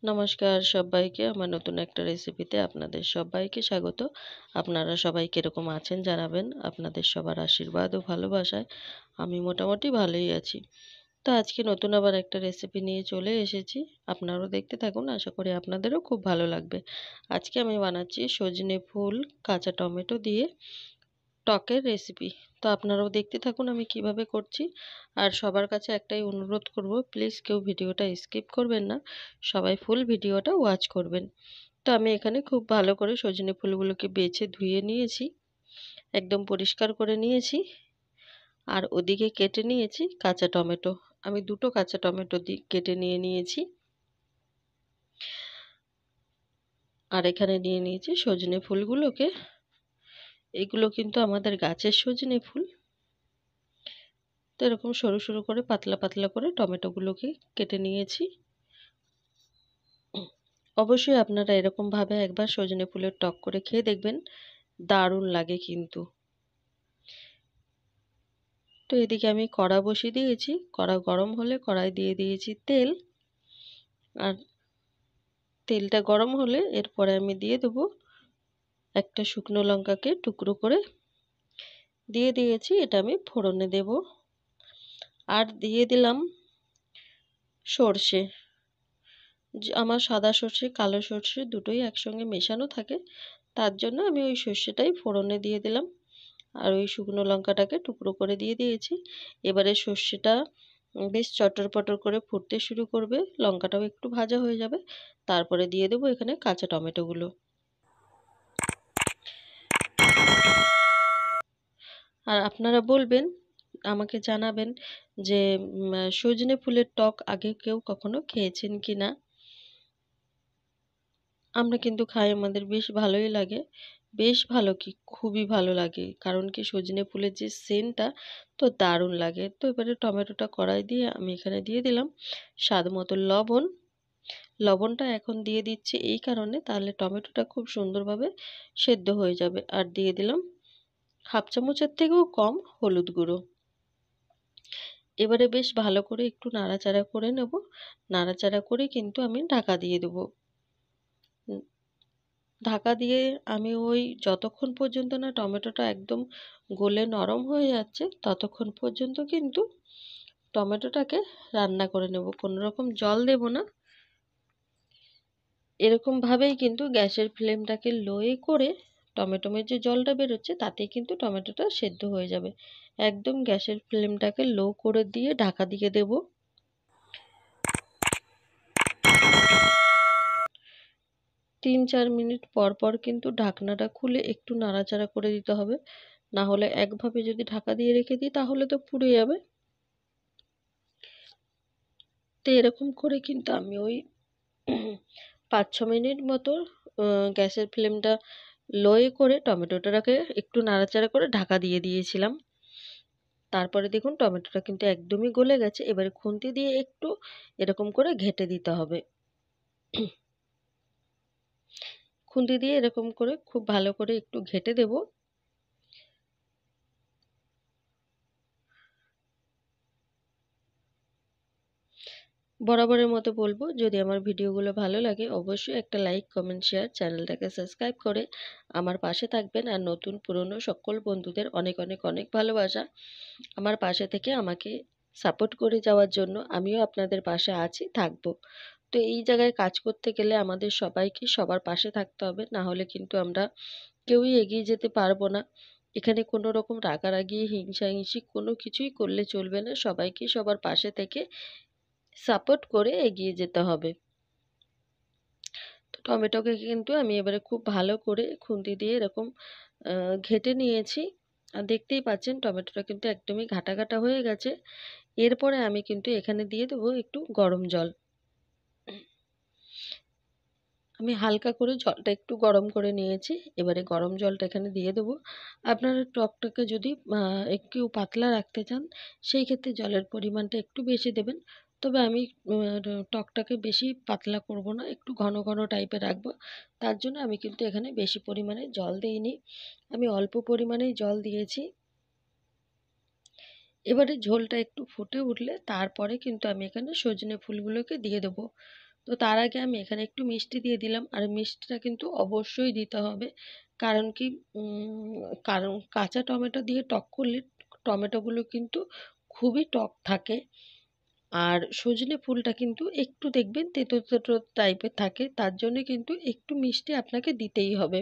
নমস্কার সবাইকে আমার নতুন একটা রেসিপিতে আপনাদের সবাইকে স্বাগত। আপনারা সবাই কিরকম আছেন জানাবেন। আপনাদের সবার আশীর্বাদ ও ভালোবাসায় আমি মোটামুটি ভালোই আছি। তো আজকে নতুন আবার একটা রেসিপি নিয়ে চলে এসেছি। আপনারাও দেখতে থাকুন, আশা করি আপনাদেরও খুব ভালো লাগবে। আজকে আমি বানাচ্ছি সজনে ফুল কাঁচা টমেটো দিয়ে টকের রেসিপি। তো আপনারাও দেখতে থাকুন আমি কিভাবে করছি। আর সবার কাছে একটাই অনুরোধ করব, প্লিজ কেউ ভিডিওটা স্কিপ করবেন না, সবাই ফুল ভিডিওটা ওয়াচ করবেন। তো আমি এখানে খুব ভালো করে সজনে ফুলগুলোকে বেছে ধুয়ে নিয়েছি, একদম পরিষ্কার করে নিয়েছি। আর ওদিকে কেটে নিয়েছি কাঁচা টমেটো। আমি দুটো কাঁচা টমেটো কেটে নিয়েছি। আর এখানে নিয়ে নিয়েছি সজনে ফুলগুলোকে। এগুলো কিন্তু আমাদের গাছের সজনে ফুল। তো এরকম সরু সরু করে পাতলা পাতলা করে টমেটোগুলোকে কেটে নিয়েছি। অবশ্যই আপনারা এরকমভাবে একবার সজনে ফুলের টক করে খেয়ে দেখবেন, দারুণ লাগে কিন্তু। তো এদিকে আমি কড়া বসিয়ে দিয়েছি, কড়া গরম হলে কড়াই দিয়ে দিয়েছি তেল। আর তেলটা গরম হলে এরপরে আমি দিয়ে দেবো একটা শুকনো লঙ্কাকে টুকরো করে দিয়ে দিয়েছি, এটা আমি ফোড়নে দেব। আর দিয়ে দিলাম সর্ষে। আমার সাদা সর্ষে কালো সর্ষে দুটোই একসঙ্গে মেশানো থাকে, তার জন্য আমি ওই সর্ষেটাই ফোড়নে দিয়ে দিলাম। আর ওই শুকনো লঙ্কাটাকে টুকরো করে দিয়ে দিয়েছি। এবারে সর্ষেটা বেশ চটর পটর করে ফুটতে শুরু করবে, লঙ্কাটাও একটু ভাজা হয়ে যাবে। তারপরে দিয়ে দেবো এখানে কাঁচা টমেটোগুলো। আর আপনারা বলবেন, আমাকে জানাবেন যে সজনে ফুলের টক আগে কেউ কখনো খেয়েছেন কি না। আমরা কিন্তু খাই, আমাদের বেশ ভালোই লাগে। বেশ ভালো কি, খুবই ভালো লাগে। কারণ কি, সজনে ফুলের যে সেন্টটা তো দারুণ লাগে। তো এবারে টমেটোটা কড়াই দিয়ে আমি এখানে দিয়ে দিলাম স্বাদ মতো লবণ। লবণটা এখন দিয়ে দিচ্ছি এই কারণে, তাহলে টমেটোটা খুব সুন্দরভাবে সেদ্ধ হয়ে যাবে। আর দিয়ে দিলাম হাফ চামচের থেকেও কম হলুদ গুঁড়ো। এবারে বেশ ভালো করে একটু নাড়াচাড়া করে নেব। নাড়াচাড়া করে কিন্তু আমি ঢাকা দিয়ে দেবো। ঢাকা দিয়ে আমি ওই যতক্ষণ পর্যন্ত না টমেটোটা একদম গলে নরম হয়ে যাচ্ছে ততক্ষণ পর্যন্ত কিন্তু টমেটোটাকে রান্না করে নেব। কোনো রকম জল দেব না। এরকমভাবেই কিন্তু গ্যাসের ফ্লেমটাকে লোয়ে করে টমেটোমের যে জলটা বেরোচ্ছে তাতেই কিন্তু টমেটোটা সেদ্ধ হয়ে যাবে। একদম গ্যাসের ফ্লেমটাকে লো করে দিয়ে ঢাকা দিয়ে দেব। 3-4 মিনিট পর পর কিন্তু ঢাকনাটা খুলে একটু নাড়াচাড়া করে দিতে হবে। না হলে একভাবে যদি ঢাকা দিয়ে রেখে দিই তাহলে তো পুড়ে যাবে। তো এরকম করে কিন্তু আমি ওই 5-6 মিনিট মতো গ্যাসের ফ্লেমটা লোয়ে করে টমেটোটাকে একটু নাড়াচাড়া করে ঢাকা দিয়ে দিয়েছিলাম। তারপরে দেখুন টমেটোটা কিন্তু একদমই গলে গেছে। এবারে খুন্তি দিয়ে একটু এরকম করে ঘেঁটে দিতে হবে। খুন্তি দিয়ে এরকম করে খুব ভালো করে একটু ঘেঁটে দেব। বরাবরের মতো বলবো, যদি আমার ভিডিওগুলো ভালো লাগে অবশ্যই একটা লাইক কমেন্ট শেয়ার, চ্যানেলটাকে সাবস্ক্রাইব করে আমার পাশে থাকবেন। আর নতুন পুরনো সকল বন্ধুদের অনেক অনেক অনেক ভালোবাসা। আমার পাশে থেকে আমাকে সাপোর্ট করে যাওয়ার জন্য আমিও আপনাদের পাশে আছি, থাকবো। তো এই জায়গায় কাজ করতে গেলে আমাদের সবাইকে সবার পাশে থাকতে হবে, না হলে কিন্তু আমরা কেউই এগিয়ে যেতে পারবো না। এখানে কোনো রকম রাগারাগি হিংসাহিংসি কোনো কিছুই করলে চলবে না, সবাইকে সবার পাশে থেকে সাপোর্ট করে এগিয়ে যেতে হবে। তো টমেটোকে কিন্তু আমি এবারে খুব ভালো করে খুন্তি দিয়ে এরকম ঘেঁটে নিয়েছি। আর দেখতেই পাচ্ছেন টমেটোটা কিন্তু একদমই ঘাটা ঘাটা হয়ে গেছে। এরপরে আমি কিন্তু এখানে দিয়ে দেবো একটু গরম জল। আমি হালকা করে জলটা একটু গরম করে নিয়েছি। এবারে গরম জলটা এখানে দিয়ে দেবো। আপনারা টকটাকে যদি একটু পাতলা রাখতে চান সেই ক্ষেত্রে জলের পরিমাণটা একটু বেশি দেবেন। তবে আমি টকটাকে বেশি পাতলা করব না, একটু ঘন ঘন টাইপের রাখবো। তার জন্য আমি কিন্তু এখানে বেশি পরিমাণে জল দিইনি, আমি অল্প পরিমাণেই জল দিয়েছি। এবারে ঝোলটা একটু ফুটে উঠলে তারপরে কিন্তু আমি এখানে সজনে ফুলগুলোকে দিয়ে দেবো। তো তার আগে আমি এখানে একটু মিষ্টি দিয়ে দিলাম, আর মিষ্টিটা কিন্তু অবশ্যই দিতে হবে। কারণ কি, কারণ কাঁচা টমেটো দিয়ে টক করলে টমেটোগুলো কিন্তু খুবই টক থাকে। আর সজনে ফুলটা কিন্তু একটু দেখবেন তেতো তেতো টাইপের থাকে, তার জন্য কিন্তু একটু মিষ্টি আপনাকে দিতেই হবে।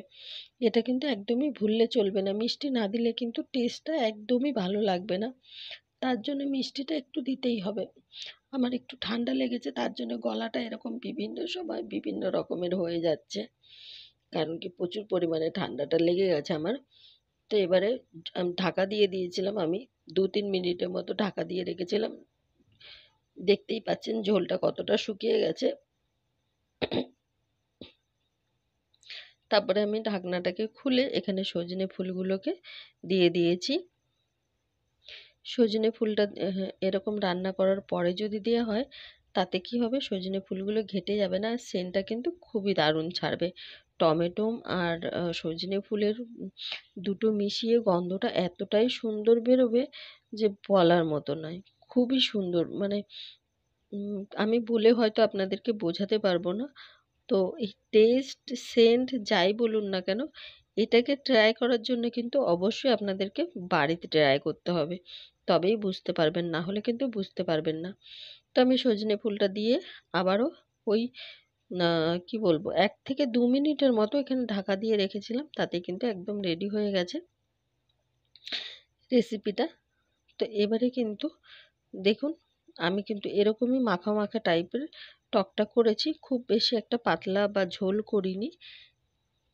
এটা কিন্তু একদমই ভুললে চলবে না, মিষ্টি না দিলে কিন্তু টেস্টটা একদমই ভালো লাগবে না। তার জন্য মিষ্টিটা একটু দিতেই হবে। আমার একটু ঠান্ডা লেগেছে, তার জন্য গলাটা এরকম বিভিন্ন সময় বিভিন্ন রকমের হয়ে যাচ্ছে। কারণ কি, প্রচুর পরিমাণে ঠান্ডাটা লেগে গেছে আমার। তো এবারে ঢাকা দিয়ে দিয়েছিলাম আমি, 2-3 মিনিটের মতো ঢাকা দিয়ে রেখেছিলাম। দেখতেই পাচ্ছেন ঝোলটা কতটা শুকিয়ে গেছে। তারপরে আমি ঢাকনাটাকে খুলে এখানে সজনে ফুলগুলোকে দিয়ে দিয়েছি। সজনে ফুলটা এরকম রান্না করার পরে যদি দেওয়া হয়, তাতে কি হবে, সজনে ফুলগুলো ঘেটে যাবে না, আর সেন্টটা কিন্তু খুবই দারুণ ছাড়বে। টমেটো আর সজনে ফুলের দুটো মিশিয়ে গন্ধটা এতটাই সুন্দর বেরোবে যে বলার মতো নয়। খুবই সুন্দর, মানে আমি বলে হয়তো আপনাদেরকে বোঝাতে পারবো না। তো এই টেস্ট, সেন্ট যাই বলুন না কেন, এটাকে ট্রাই করার জন্য কিন্তু অবশ্যই আপনাদেরকে বাড়িতে ট্রাই করতে হবে। তবেই বুঝতে পারবেন, না হলে কিন্তু বুঝতে পারবেন না। তো আমি সজনে ফুলটা দিয়ে আবারও ওই কি বলবো, 1 থেকে 2 মিনিটের মতো এখানে ঢাকা দিয়ে রেখেছিলাম, তাতে কিন্তু একদম রেডি হয়ে গেছে রেসিপিটা। তো এবারে কিন্তু দেখুন, আমি কিন্তু এরকমই মাখা মাখা টাইপের টকটা করেছি, খুব বেশি একটা পাতলা বা ঝোল করিনি।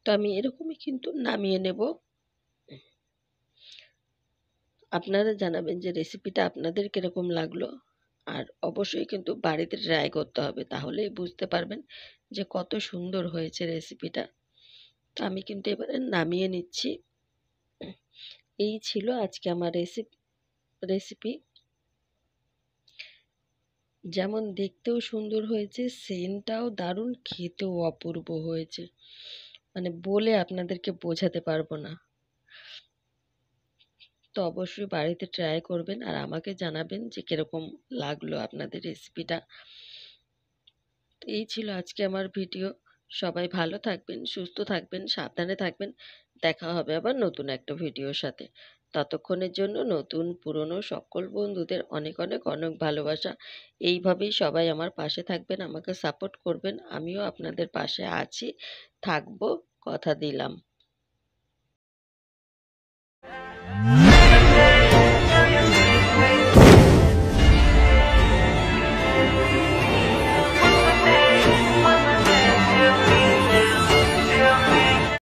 তো আমি এরকমই কিন্তু নামিয়ে নেব। আপনারা জানাবেন যে রেসিপিটা আপনাদের কিরকম লাগলো। আর অবশ্যই কিন্তু বাড়িতে ট্রাই করতে হবে, তাহলেই বুঝতে পারবেন যে কত সুন্দর হয়েছে রেসিপিটা। তো আমি কিন্তু এবারে নামিয়ে নিচ্ছি। এই ছিল আজকে আমার রেসিপি। যেমন দেখতেও সুন্দর হয়েছে, সেন্টটাও দারুণ, খেতেও অপূর্ব হয়েছে। মানে বলে আপনাদেরকে বোঝাতে পারবো না। তো অবশ্যই বাড়িতে ট্রাই করবেন আর আমাকে জানাবেন যে কিরকম লাগলো আপনাদের রেসিপিটা। তো এই ছিল আজকে আমার ভিডিও। সবাই ভালো থাকবেন, সুস্থ থাকবেন, সাবধানে থাকবেন। দেখা হবে আবার নতুন একটা ভিডিওর সাথে। ততক্ষণের জন্য নতুন পুরনো সকল বন্ধুদের অনেক অনেক অনেক ভালোবাসা। এইভাবেই সবাই আমার পাশে থাকবেন, আমাকে সাপোর্ট করবেন। আমিও আপনাদের পাশে আছি, থাকবো, কথা দিলাম।